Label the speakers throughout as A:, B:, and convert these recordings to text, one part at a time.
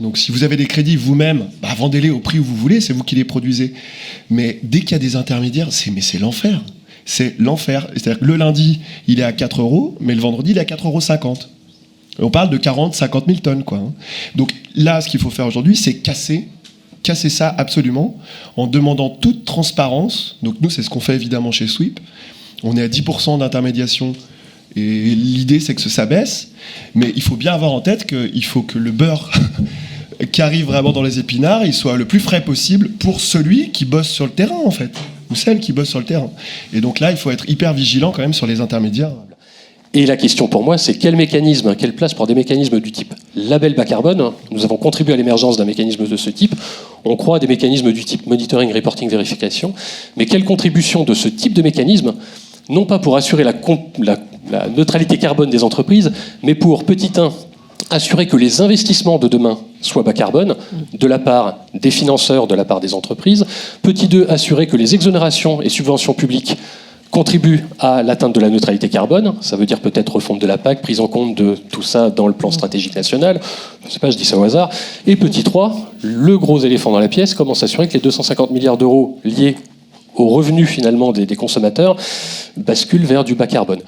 A: Donc si vous avez des crédits vous-même, vendez-les au prix où vous voulez, c'est vous qui les produisez. Mais dès qu'il y a des intermédiaires, c'est l'enfer. C'est l'enfer. C'est-à-dire que le lundi, il est à 4 €, mais le vendredi, il est à 4,50 €. On parle de 40-50 000 tonnes, quoi. Donc là, ce qu'il faut faire aujourd'hui, c'est casser ça absolument, en demandant toute transparence. Donc nous, c'est ce qu'on fait évidemment chez Sweep. On est à 10% d'intermédiation, et l'idée, c'est que ça baisse. Mais il faut bien avoir en tête qu'il faut que le beurre qui arrive vraiment dans les épinards, il soit le plus frais possible pour celui qui bosse sur le terrain, en fait, ou celle qui bosse sur le terrain. Et donc là, il faut être hyper vigilant quand même sur les intermédiaires.
B: Et la question pour moi, c'est quel mécanisme, quelle place pour des mécanismes du type label bas carbone. Nous avons contribué à l'émergence d'un mécanisme de ce type. On croit à des mécanismes du type monitoring, reporting, vérification. Mais quelle contribution de ce type de mécanisme, non pas pour assurer la neutralité carbone des entreprises, mais pour, petit 1, assurer que les investissements de demain soient bas carbone, de la part des financeurs, de la part des entreprises. Petit 2, assurer que les exonérations et subventions publiques contribuent à l'atteinte de la neutralité carbone. Ça veut dire peut-être refonte de la PAC, prise en compte de tout ça dans le plan stratégique national. Je ne sais pas, je dis ça au hasard. Et petit 3, le gros éléphant dans la pièce, comment s'assurer que les 250 milliards d'euros liés aux revenus finalement des consommateurs basculent vers du bas carbone.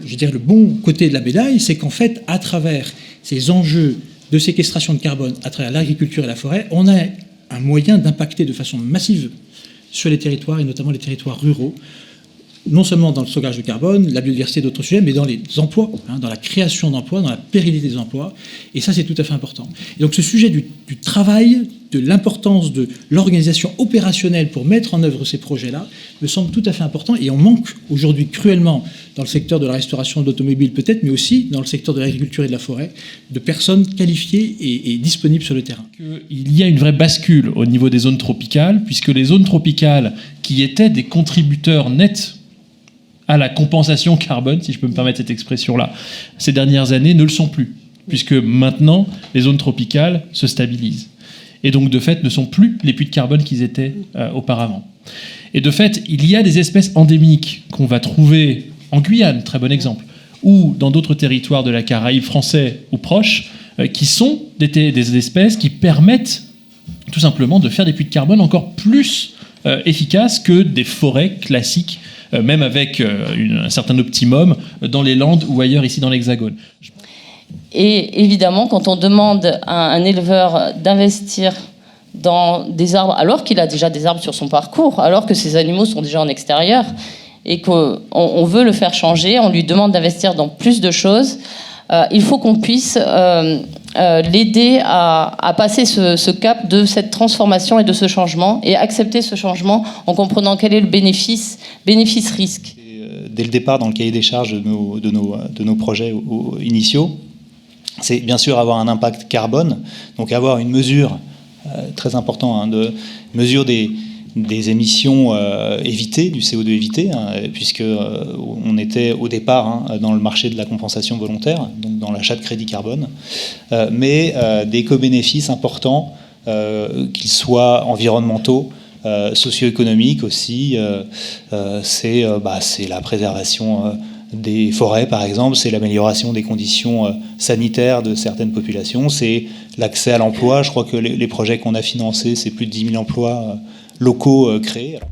C: Je veux dire, le bon côté de la médaille, c'est qu'en fait, à travers ces enjeux de séquestration de carbone, à travers l'agriculture et la forêt, on a un moyen d'impacter de façon massive sur les territoires, et notamment les territoires ruraux, non seulement dans le stockage de carbone, la biodiversité, d'autres sujets, mais dans les emplois, dans la création d'emplois, dans la pérennité des emplois. Et ça, c'est tout à fait important. Et donc ce sujet du travail, de l'importance de l'organisation opérationnelle pour mettre en œuvre ces projets-là, me semble tout à fait important. Et on manque aujourd'hui cruellement, dans le secteur de la restauration de l'automobile peut-être, mais aussi dans le secteur de l'agriculture et de la forêt, de personnes qualifiées et disponibles sur le terrain.
D: Il y a une vraie bascule au niveau des zones tropicales, puisque les zones tropicales, qui étaient des contributeurs nets à la compensation carbone, si je peux me permettre cette expression-là, ces dernières années ne le sont plus, puisque maintenant, les zones tropicales se stabilisent. Et donc, de fait, ne sont plus les puits de carbone qu'ils étaient auparavant. Et de fait, il y a des espèces endémiques qu'on va trouver en Guyane, très bon exemple, ou dans d'autres territoires de la Caraïbe français ou proches, qui sont des espèces qui permettent tout simplement de faire des puits de carbone encore plus efficaces que des forêts classiques, même avec un certain optimum dans les Landes ou ailleurs ici dans l'Hexagone.
E: Et évidemment, quand on demande à un éleveur d'investir dans des arbres, alors qu'il a déjà des arbres sur son parcours, alors que ces animaux sont déjà en extérieur, et qu'on veut le faire changer, on lui demande d'investir dans plus de choses, il faut qu'on puisse l'aider à passer ce cap de cette transformation et de ce changement, et accepter ce changement en comprenant quel est le bénéfice-risque.
F: Dès le départ, dans le cahier des charges de nos projets initiaux, c'est bien sûr avoir un impact carbone, donc avoir une mesure très importante, de mesure des émissions évitées, du CO2 évité, puisque on était au départ dans le marché de la compensation volontaire, donc dans l'achat de crédit carbone, mais des éco-bénéfices importants, qu'ils soient environnementaux, socio-économiques aussi, c'est la préservation des forêts, par exemple, c'est l'amélioration des conditions sanitaires de certaines populations, c'est l'accès à l'emploi. Je crois que les projets qu'on a financés, c'est plus de 10 000 emplois locaux créés. Alors,